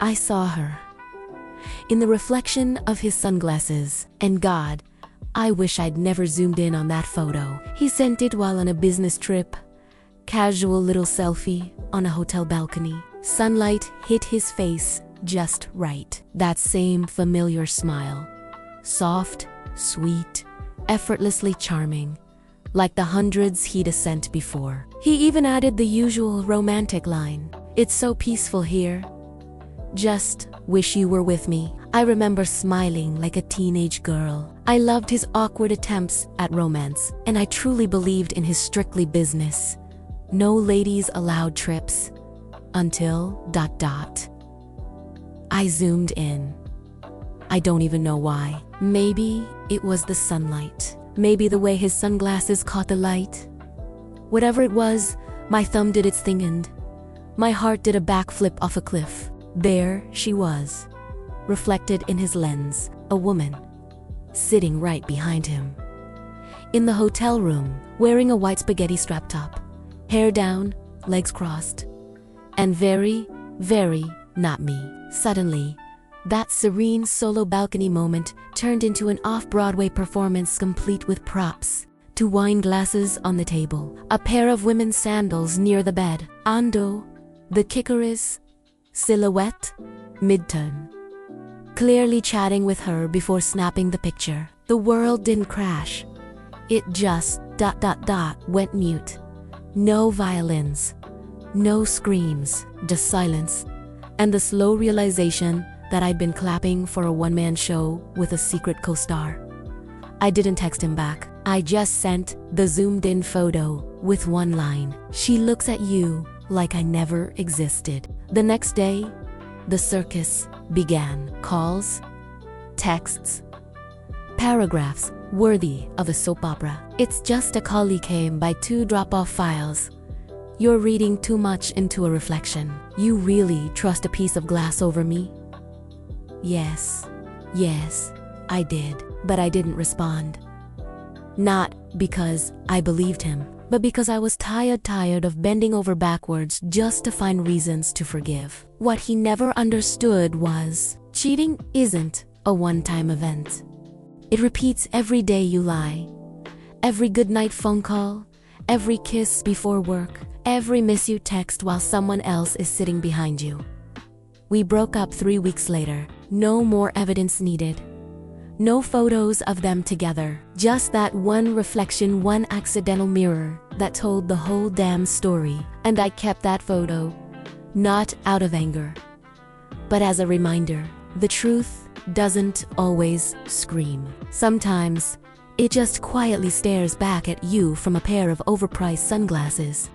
I saw her in the reflection of his sunglasses, and God, I wish I'd never zoomed in on that photo. He sent it while on a business trip. Casual little selfie on a hotel balcony. Sunlight hit his face just right. That same familiar smile. Soft, sweet, effortlessly charming, like the hundreds he'd sent before. He even added the usual romantic line. It's so peaceful here. Just wish you were with me. I remember smiling like a teenage girl. I loved his awkward attempts at romance, and I truly believed in his strictly business. No ladies allowed trips. Until ... I zoomed in. I don't even know why. Maybe it was the sunlight. Maybe the way his sunglasses caught the light. Whatever it was, my thumb did its thing and my heart did a backflip off a cliff. There she was, reflected in his lens, a woman, sitting right behind him. In the hotel room, wearing a white spaghetti strap top, hair down, legs crossed, and very, very not me. Suddenly, that serene solo balcony moment turned into an off-Broadway performance complete with props. 2 wine glasses on the table, a pair of women's sandals near the bed. Ando, the kicker is silhouette, mid-turn. Clearly chatting with her before snapping the picture. The world didn't crash. It just ... went mute. No violins, no screams, just silence, and the slow realization that I'd been clapping for a one-man show with a secret co-star. I didn't text him back. I just sent the zoomed-in photo with one line. She looks at you like I never existed. The next day, the circus began. Calls, texts, paragraphs worthy of a soap opera. It's just a colleague came by 2 drop-off files. You're reading too much into a reflection. You really trust a piece of glass over me? Yes, I did, but I didn't respond. Not because I believed him, but because I was tired of bending over backwards just to find reasons to forgive. What he never understood was, cheating isn't a one-time event. It repeats every day you lie, every goodnight phone call, every kiss before work, every miss you text while someone else is sitting behind you. We broke up 3 weeks later. No more evidence needed. No photos of them together. Just that one reflection, one accidental mirror that told the whole damn story. And I kept that photo, not out of anger, but as a reminder. The truth doesn't always scream. Sometimes, it just quietly stares back at you from a pair of overpriced sunglasses.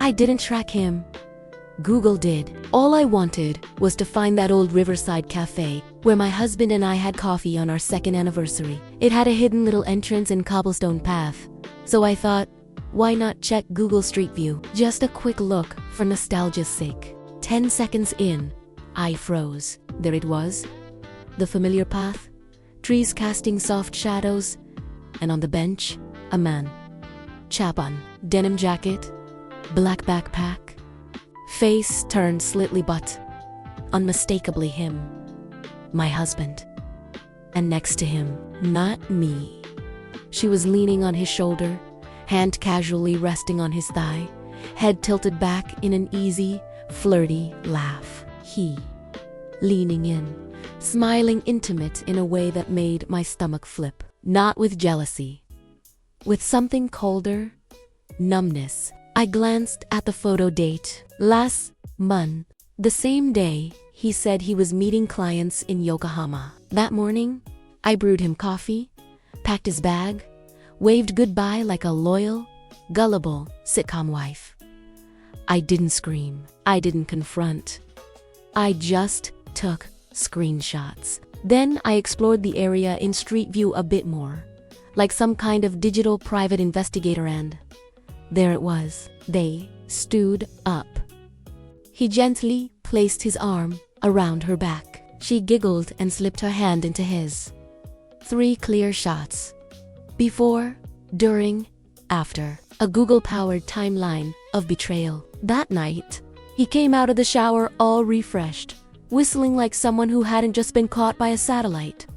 I didn't track him. Google did. All I wanted was to find that old riverside cafe where my husband and I had coffee on our 2nd anniversary. It had a hidden little entrance and cobblestone path. So I thought, why not check Google Street View? Just a quick look for nostalgia's sake. 10 seconds in, I froze. There it was. The familiar path, trees casting soft shadows, and on the bench, a man. Chapan, denim jacket, black backpack, face turned slightly but unmistakably him, my husband. And next to him, not me. She was leaning on his shoulder, hand casually resting on his thigh, head tilted back in an easy, flirty laugh. He, leaning in, smiling intimate in a way that made my stomach flip. Not with jealousy, with something colder, numbness. I glanced at the photo date. Last month, the same day he said he was meeting clients in Yokohama. That morning, I brewed him coffee, packed his bag, waved goodbye like a loyal, gullible sitcom wife. I didn't scream. I didn't confront. I just took screenshots. Then I explored the area in Street View a bit more. like some kind of digital private investigator, and there it was. They stood up. He gently placed his arm around her back. She giggled and slipped her hand into his. 3 clear shots. Before, during, after. A Google-powered timeline of betrayal. That night, he came out of the shower all refreshed, whistling like someone who hadn't just been caught by a satellite.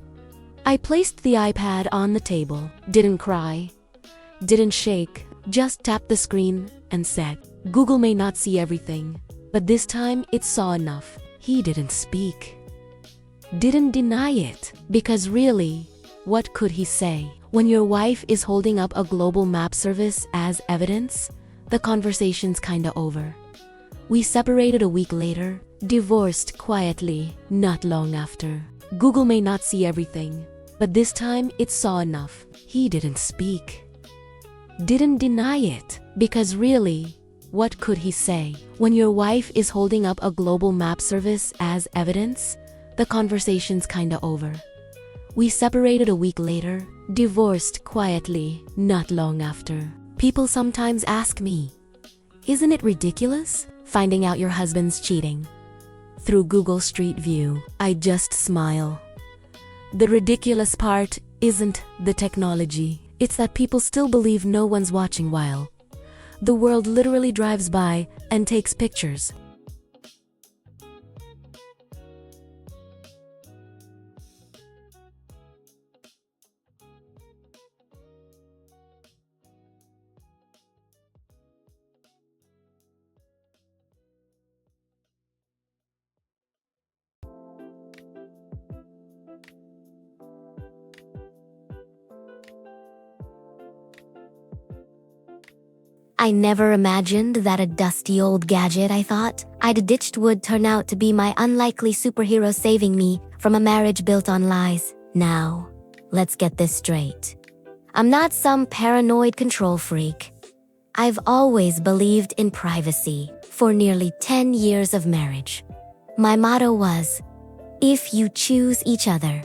I placed the iPad on the table, didn't cry, didn't shake, just tapped the screen and said, "Google may not see everything, but this time it saw enough." He didn't speak. Didn't deny it, because really, what could he say? When your wife is holding up a global map service as evidence, the conversation's kinda over. We separated a week later, divorced quietly, not long after. Google may not see everything, but this time it saw enough. He didn't speak. Didn't deny it, because really, what could he say? When your wife is holding up a global map service as evidence, the conversation's kinda over. We separated a week later, divorced quietly, not long after. People sometimes ask me, isn't it ridiculous finding out your husband's cheating? Through Google Street View, I just smile. The ridiculous part isn't the technology. It's that people still believe no one's watching while the world literally drives by and takes pictures. I never imagined that a dusty old gadget I thought I'd ditched would turn out to be my unlikely superhero saving me from a marriage built on lies. Now, let's get this straight. I'm not some paranoid control freak. I've always believed in privacy for nearly 10 years of marriage. My motto was, if you choose each other,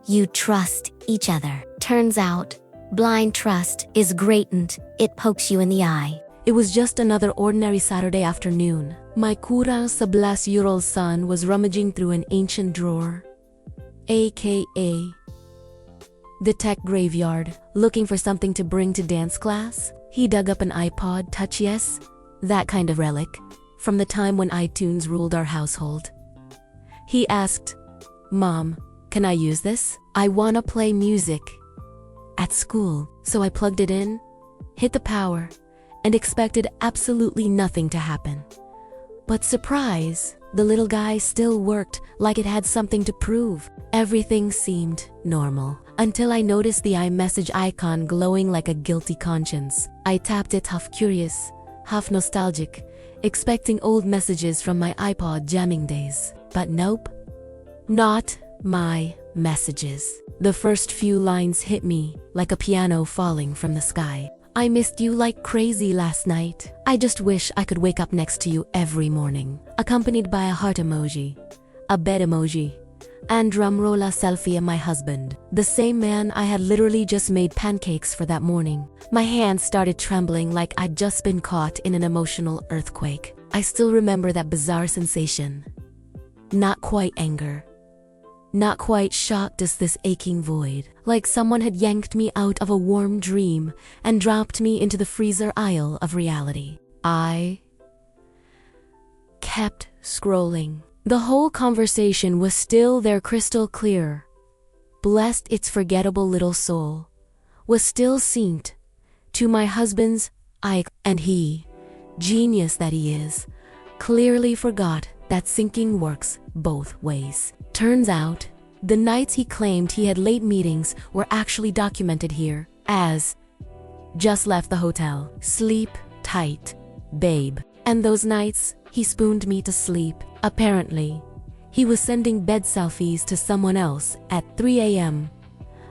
you trust each other. Turns out, blind trust is great, it pokes you in the eye. It was just another ordinary Saturday afternoon. My kurang 11-year-old son was rummaging through an ancient drawer, aka the tech graveyard, looking for something to bring to dance class. He dug up an iPod Touch, yes, that kind of relic, from the time when iTunes ruled our household. He asked, "Mom, can I use this? I wanna play music at school." So I plugged it in, hit the power, and expected absolutely nothing to happen. But surprise, the little guy still worked like it had something to prove. Everything seemed normal, until I noticed the iMessage icon glowing like a guilty conscience. I tapped it, half curious, half nostalgic, expecting old messages from my iPod jamming days. But nope, not my messages. The first few lines hit me like a piano falling from the sky. "I missed you like crazy last night. I just wish I could wake up next to you every morning." Accompanied by a heart emoji, a bed emoji, and drumroll a selfie of my husband, the same man I had literally just made pancakes for that morning. My hands started trembling like I'd just been caught in an emotional earthquake. I still remember that bizarre sensation. Not quite anger. Not quite shocked, just this aching void, like someone had yanked me out of a warm dream and dropped me into the freezer aisle of reality. I kept scrolling. The whole conversation was still there, crystal clear. Blessed its forgettable little soul, was still synced to my husband's eye, and he, genius that he is, clearly forgot that syncing works both ways. Turns out, the nights he claimed he had late meetings were actually documented here as "just left the hotel. Sleep tight, babe." And those nights, he spooned me to sleep. Apparently, he was sending bed selfies to someone else at 3 a.m.,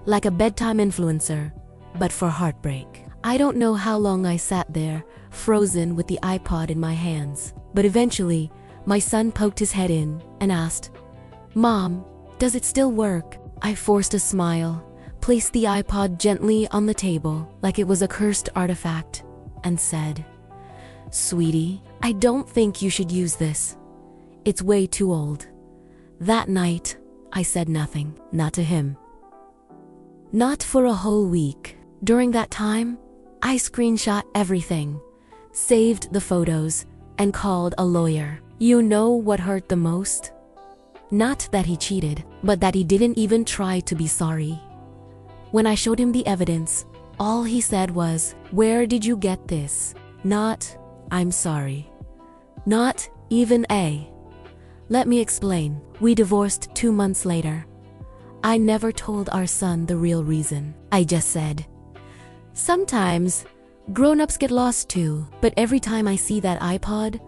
like a bedtime influencer, but for heartbreak. I don't know how long I sat there, frozen with the iPod in my hands, but eventually, my son poked his head in and asked, "Mom, does it still work?" I forced a smile, placed the iPod gently on the table like it was a cursed artifact, and said, "Sweetie, I don't think you should use this. It's way too old." That night, I said nothing, not to him. Not for a whole week. During that time, I screenshot everything, saved the photos, and called a lawyer. You know what hurt the most? Not that he cheated, but that he didn't even try to be sorry. When I showed him the evidence, all he said was, "Where did you get this?" Not, "I'm sorry." Not even a. Let me explain. We divorced 2 months later. I never told our son the real reason. I just said, "Sometimes grown-ups get lost too, but every time I see that iPod,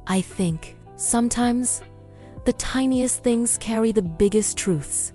I think, sometimes the tiniest things carry the biggest truths."